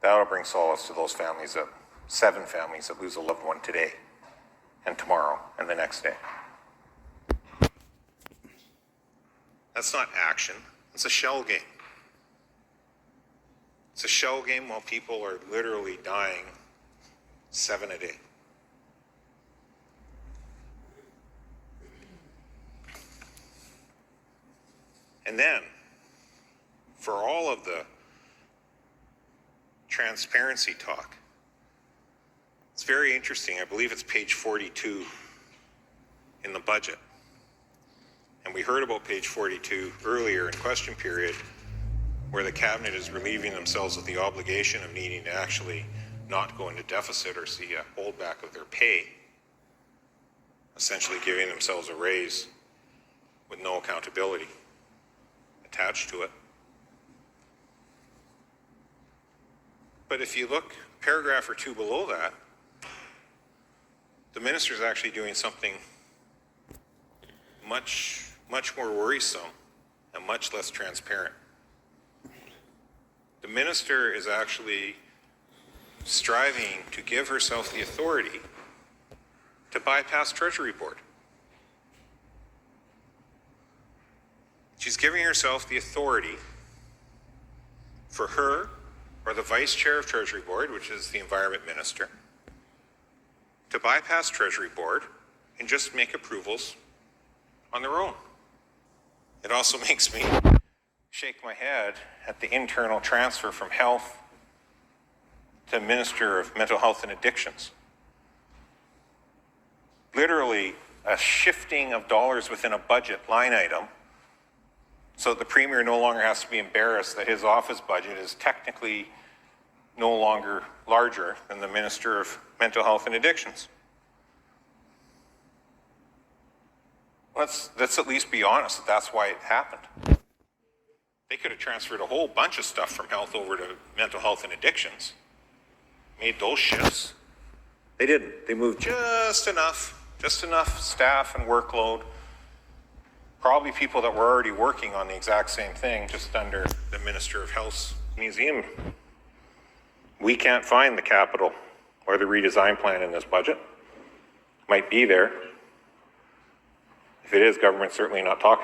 That'll bring solace to those families, 7 families that lose a loved one today and tomorrow and the next day. That's not action. It's a shell game. It's a shell game while people are literally dying 7 a day. And then, for all of the transparency talk, it's very interesting. I believe it's page 42 in the budget. And we heard about page 42 earlier in question period, where the cabinet is relieving themselves of the obligation of needing to actually not go into deficit or see a holdback of their pay, essentially giving themselves a raise with no accountability attached to it. But if you look a paragraph or two below that, the minister is actually doing something much more worrisome and much less transparent. The minister is actually striving to give herself the authority to bypass Treasury Board. She's giving herself the authority for her or the vice chair of Treasury Board, which is the Environment Minister, to bypass Treasury Board and just make approvals on their own. It also makes me shake my head at the internal transfer from health to Minister of Mental Health and Addictions. Literally a shifting of dollars within a budget line item so that the Premier no longer has to be embarrassed that his office budget is technically no longer larger than the Minister of Mental Health and Addictions. Let's at least be honest that that's why it happened. They could have transferred a whole bunch of stuff from health over to mental health and addictions, made those shifts. They didn't. They moved just enough staff and workload, probably people that were already working on the exact same thing, just under the Minister of Health's museum. We can't find the capital or the redesign plan in this budget. Might be there. If it is, government's certainly not talking.